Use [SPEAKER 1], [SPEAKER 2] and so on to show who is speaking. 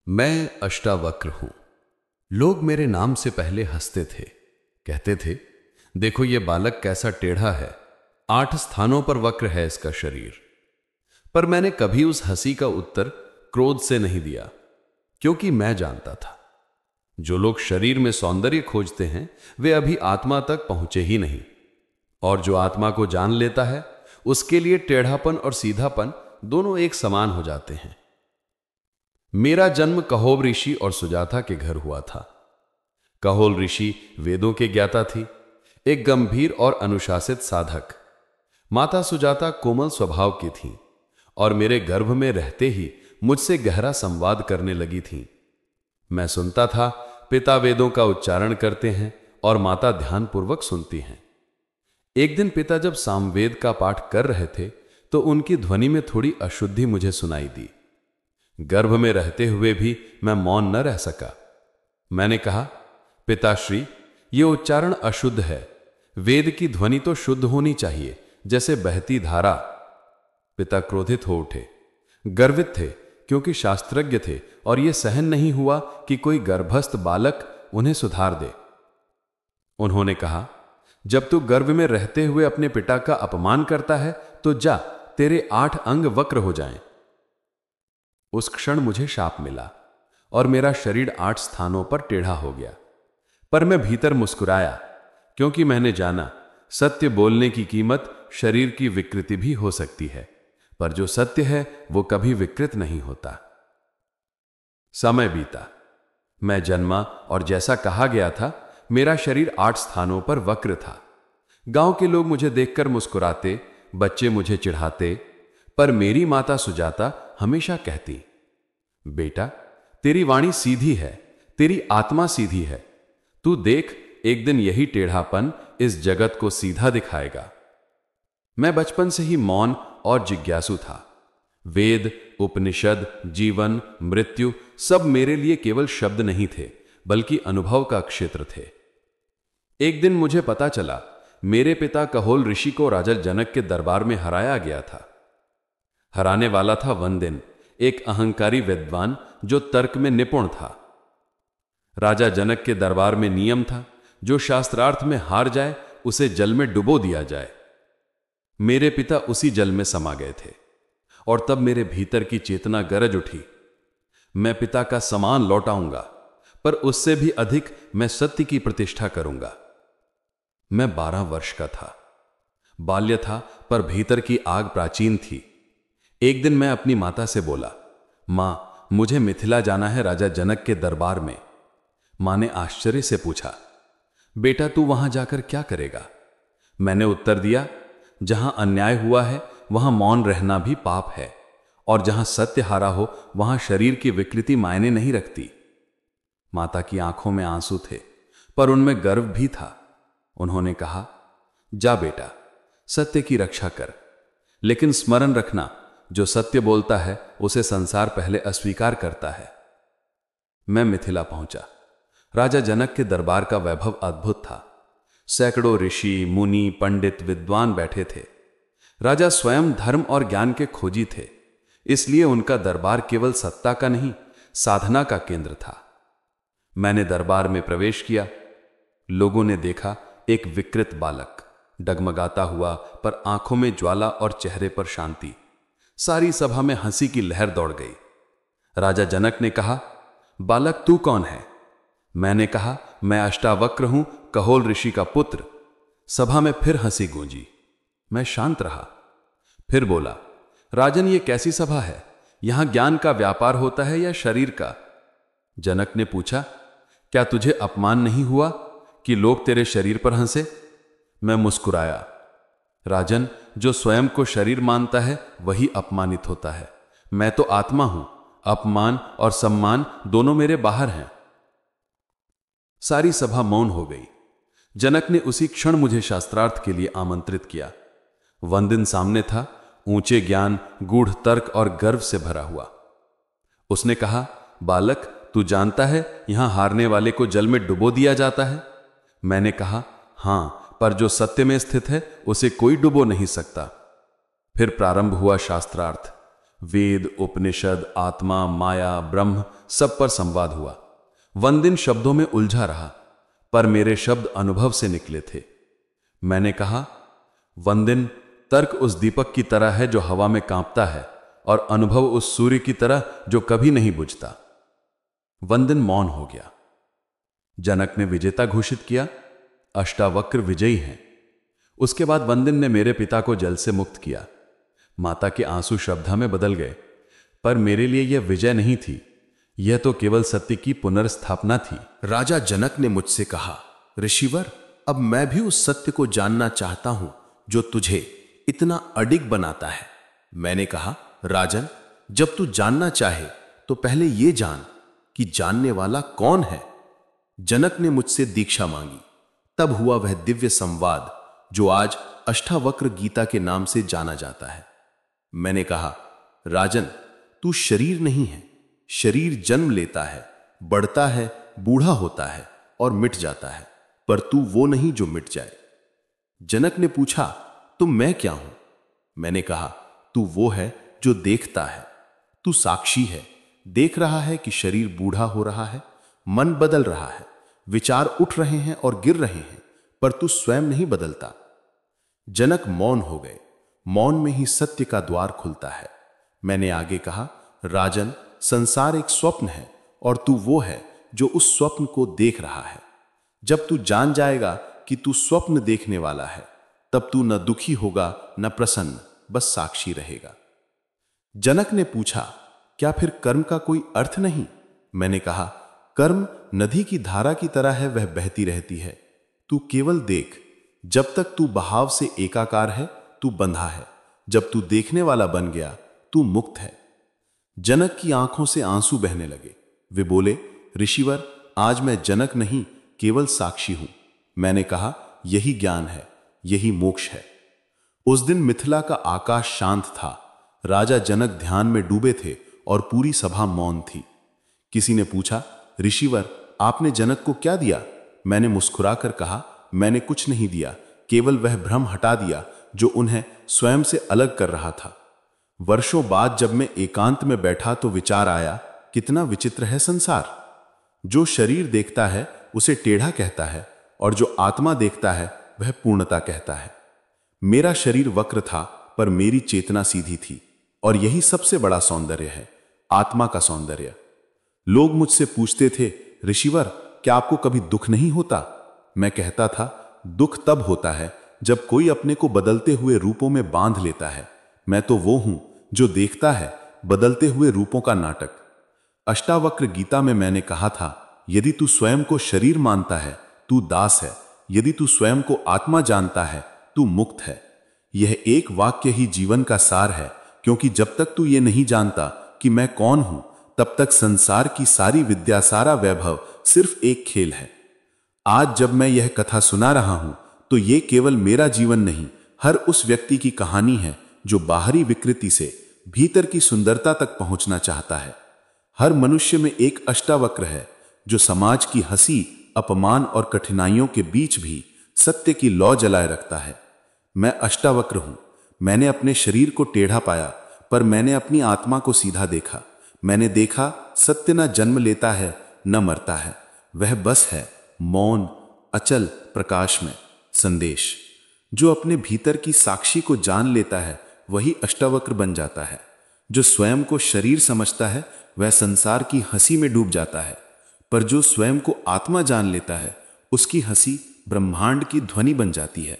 [SPEAKER 1] मैं अष्टावक्र हूं। लोग मेरे नाम से पहले हंसते थे, कहते थे देखो ये बालक कैसा टेढ़ा है, 8 स्थानों पर वक्र है इसका शरीर। पर मैंने कभी उस हंसी का उत्तर क्रोध से नहीं दिया, क्योंकि मैं जानता था जो लोग शरीर में सौंदर्य खोजते हैं वे अभी आत्मा तक पहुंचे ही नहीं, और जो आत्मा को जान लेता है उसके लिए टेढ़ापन और सीधापन दोनों एक समान हो जाते हैं। मेरा जन्म कहोल ऋषि और सुजाता के घर हुआ था। कहोल ऋषि वेदों के ज्ञाता थी, एक गंभीर और अनुशासित साधक। माता सुजाता कोमल स्वभाव की थीं और मेरे गर्भ में रहते ही मुझसे गहरा संवाद करने लगी थीं। मैं सुनता था, पिता वेदों का उच्चारण करते हैं और माता ध्यानपूर्वक सुनती हैं। एक दिन पिता जब सामवेद का पाठ कर रहे थे तो उनकी ध्वनि में थोड़ी अशुद्धि मुझे सुनाई दी। गर्भ में रहते हुए भी मैं मौन न रह सका। मैंने कहा, पिताश्री, ये उच्चारण अशुद्ध है। वेद की ध्वनि तो शुद्ध होनी चाहिए, जैसे बहती धारा। पिता क्रोधित हो उठे। गर्वित थे क्योंकि शास्त्रज्ञ थे और यह सहन नहीं हुआ कि कोई गर्भस्थ बालक उन्हें सुधार दे। उन्होंने कहा, जब तू गर्भ में रहते हुए अपने पिता का अपमान करता है तो जा, तेरे 8 अंग वक्र हो जाएं। उस क्षण मुझे शाप मिला और मेरा शरीर 8 स्थानों पर टेढ़ा हो गया। पर मैं भीतर मुस्कुराया, क्योंकि मैंने जाना सत्य बोलने की कीमत शरीर की विकृति भी हो सकती है, पर जो सत्य है वो कभी विकृत नहीं होता। समय बीता, मैं जन्मा और जैसा कहा गया था मेरा शरीर 8 स्थानों पर वक्र था। गांव के लोग मुझे देखकर मुस्कुराते, बच्चे मुझे चिढ़ाते, पर मेरी माता सुजाता हमेशा कहती, बेटा तेरी वाणी सीधी है, तेरी आत्मा सीधी है। तू देख, एक दिन यही टेढ़ापन इस जगत को सीधा दिखाएगा। मैं बचपन से ही मौन और जिज्ञासु था। वेद, उपनिषद, जीवन, मृत्यु सब मेरे लिए केवल शब्द नहीं थे, बल्कि अनुभव का क्षेत्र थे। एक दिन मुझे पता चला, मेरे पिता कहोल ऋषि को राजा जनक के दरबार में हराया गया था। हराने वाला था वंदिन, एक अहंकारी विद्वान जो तर्क में निपुण था। राजा जनक के दरबार में नियम था, जो शास्त्रार्थ में हार जाए उसे जल में डुबो दिया जाए। मेरे पिता उसी जल में समा गए थे और तब मेरे भीतर की चेतना गरज उठी, मैं पिता का सम्मान लौटाऊंगा, पर उससे भी अधिक मैं सत्य की प्रतिष्ठा करूंगा। मैं 12 वर्ष का था। बाल्य था, पर भीतर की आग प्राचीन थी। एक दिन मैं अपनी माता से बोला, मां, मुझे मिथिला जाना है राजा जनक के दरबार में। मां ने आश्चर्य से पूछा, बेटा तू वहां जाकर क्या करेगा? मैंने उत्तर दिया, जहां अन्याय हुआ है वहां मौन रहना भी पाप है, और जहां सत्य हारा हो वहां शरीर की विकृति मायने नहीं रखती। माता की आंखों में आंसू थे, पर उनमें गर्व भी था। उन्होंने कहा, जा बेटा, सत्य की रक्षा कर, लेकिन स्मरण रखना, जो सत्य बोलता है उसे संसार पहले अस्वीकार करता है। मैं मिथिला पहुंचा। राजा जनक के दरबार का वैभव अद्भुत था। सैकड़ों ऋषि, मुनि, पंडित, विद्वान बैठे थे। राजा स्वयं धर्म और ज्ञान के खोजी थे, इसलिए उनका दरबार केवल सत्ता का नहीं, साधना का केंद्र था। मैंने दरबार में प्रवेश किया। लोगों ने देखा एक विकृत बालक, डगमगाता हुआ, पर आंखों में ज्वाला और चेहरे पर शांति। सारी सभा में हंसी की लहर दौड़ गई। राजा जनक ने कहा, बालक तू कौन है? मैंने कहा, मैं अष्टावक्र हूं, कहोल ऋषि का पुत्र। सभा में फिर हंसी गूंजी। मैं शांत रहा। फिर बोला, राजन ये कैसी सभा है? यहां ज्ञान का व्यापार होता है या शरीर का? जनक ने पूछा, क्या तुझे अपमान नहीं हुआ कि लोग तेरे शरीर पर हंसे? मैं मुस्कुराया, राजन, जो स्वयं को शरीर मानता है वही अपमानित होता है। मैं तो आत्मा हूं, अपमान और सम्मान दोनों मेरे बाहर हैं। सारी सभा मौन हो गई। जनक ने उसी क्षण मुझे शास्त्रार्थ के लिए आमंत्रित किया। वंदिन सामने था, ऊंचे ज्ञान, गूढ़ तर्क और गर्व से भरा हुआ। उसने कहा, बालक तू जानता है यहां हारने वाले को जल में डुबो दिया जाता है? मैंने कहा, हां, पर जो सत्य में स्थित है उसे कोई डुबो नहीं सकता। फिर प्रारंभ हुआ शास्त्रार्थ। वेद, उपनिषद, आत्मा, माया, ब्रह्म सब पर संवाद हुआ। वंदिन शब्दों में उलझा रहा, पर मेरे शब्द अनुभव से निकले थे। मैंने कहा, वंदिन, तर्क उस दीपक की तरह है जो हवा में कांपता है, और अनुभव उस सूर्य की तरह जो कभी नहीं बुझता। वंदिन मौन हो गया। जनक ने विजेता घोषित किया, अष्टावक्र विजयी हैं। उसके बाद वंदिन ने मेरे पिता को जल से मुक्त किया। माता के आंसू श्रद्धा में बदल गए, पर मेरे लिए यह विजय नहीं थी, यह तो केवल सत्य की पुनर्स्थापना थी।
[SPEAKER 2] राजा जनक ने मुझसे कहा, ऋषिवर, अब मैं भी उस सत्य को जानना चाहता हूं जो तुझे इतना अडिग बनाता है। मैंने कहा, राजन, जब तू जानना चाहे तो पहले यह जान कि जानने वाला कौन है। जनक ने मुझसे दीक्षा मांगी। तब हुआ वह दिव्य संवाद जो आज अष्टावक्र गीता के नाम से जाना जाता है। मैंने कहा, राजन, तू शरीर नहीं है। शरीर जन्म लेता है, बढ़ता है, बूढ़ा होता है और मिट जाता है, पर तू वो नहीं जो मिट जाए। जनक ने पूछा, तो मैं क्या हूं? मैंने कहा, तू वो है जो देखता है। तू साक्षी है, देख रहा है कि शरीर बूढ़ा हो रहा है, मन बदल रहा है, विचार उठ रहे हैं और गिर रहे हैं, पर तू स्वयं नहीं बदलता। जनक मौन हो गए। मौन में ही सत्य का द्वार खुलता है। मैंने आगे कहा, राजन, संसार एक स्वप्न है और तू वो है जो उस स्वप्न को देख रहा है। जब तू जान जाएगा कि तू स्वप्न देखने वाला है, तब तू न दुखी होगा न प्रसन्न, बस साक्षी रहेगा। जनक ने पूछा, क्या फिर कर्म का कोई अर्थ नहीं? मैंने कहा, कर्म नदी की धारा की तरह है, वह बहती रहती है। तू केवल देख। जब तक तू बहाव से एकाकार है, तू बंधा है। जब तू देखने वाला बन गया, तू मुक्त है। जनक की आंखों से आंसू बहने लगे। वे बोले, ऋषिवर, आज मैं जनक नहीं, केवल साक्षी हूं। मैंने कहा, यही ज्ञान है, यही मोक्ष है। उस दिन मिथिला का आकाश शांत था। राजा जनक ध्यान में डूबे थे और पूरी सभा मौन थी। किसी ने पूछा, ऋषिवर, आपने जनक को क्या दिया? मैंने मुस्कुराकर कहा, मैंने कुछ नहीं दिया, केवल वह भ्रम हटा दिया जो उन्हें स्वयं से अलग कर रहा था। वर्षों बाद जब मैं एकांत में बैठा तो विचार आया, कितना विचित्र है संसार। जो शरीर देखता है उसे टेढ़ा कहता है, और जो आत्मा देखता है वह पूर्णता कहता है। मेरा शरीर वक्र था, पर मेरी चेतना सीधी थी, और यही सबसे बड़ा सौंदर्य है, आत्मा का सौंदर्य। लोग मुझसे पूछते थे, ऋषिवर, क्या आपको कभी दुख नहीं होता? मैं कहता था, दुख तब होता है जब कोई अपने को बदलते हुए रूपों में बांध लेता है। मैं तो वो हूं जो देखता है बदलते हुए रूपों का नाटक। अष्टावक्र गीता में मैंने कहा था, यदि तू स्वयं को शरीर मानता है, तू दास है। यदि तू स्वयं को आत्मा जानता है, तू मुक्त है। यह एक वाक्य ही जीवन का सार है, क्योंकि जब तक तू ये नहीं जानता कि मैं कौन हूं, तब तक संसार की सारी विद्या, सारा वैभव सिर्फ एक खेल है। आज जब मैं यह कथा सुना रहा हूं, तो ये केवल मेरा जीवन नहीं, हर उस व्यक्ति की कहानी है जो बाहरी विकृति से भीतर की सुंदरता तक पहुंचना चाहता है। हर मनुष्य में एक अष्टावक्र है जो समाज की हंसी, अपमान और कठिनाइयों के बीच भी सत्य की लौ जलाए रखता है। मैं अष्टावक्र हूं। मैंने अपने शरीर को टेढ़ा पाया, पर मैंने अपनी आत्मा को सीधा देखा। मैंने देखा, सत्य न जन्म लेता है न मरता है, वह बस है मौन, अचल, प्रकाश में संदेश। जो अपने भीतर की साक्षी को जान लेता है वही अष्टावक्र बन जाता है। जो स्वयं को शरीर समझता है वह संसार की हंसी में डूब जाता है, पर जो स्वयं को आत्मा जान लेता है उसकी हंसी ब्रह्मांड की ध्वनि बन जाती है।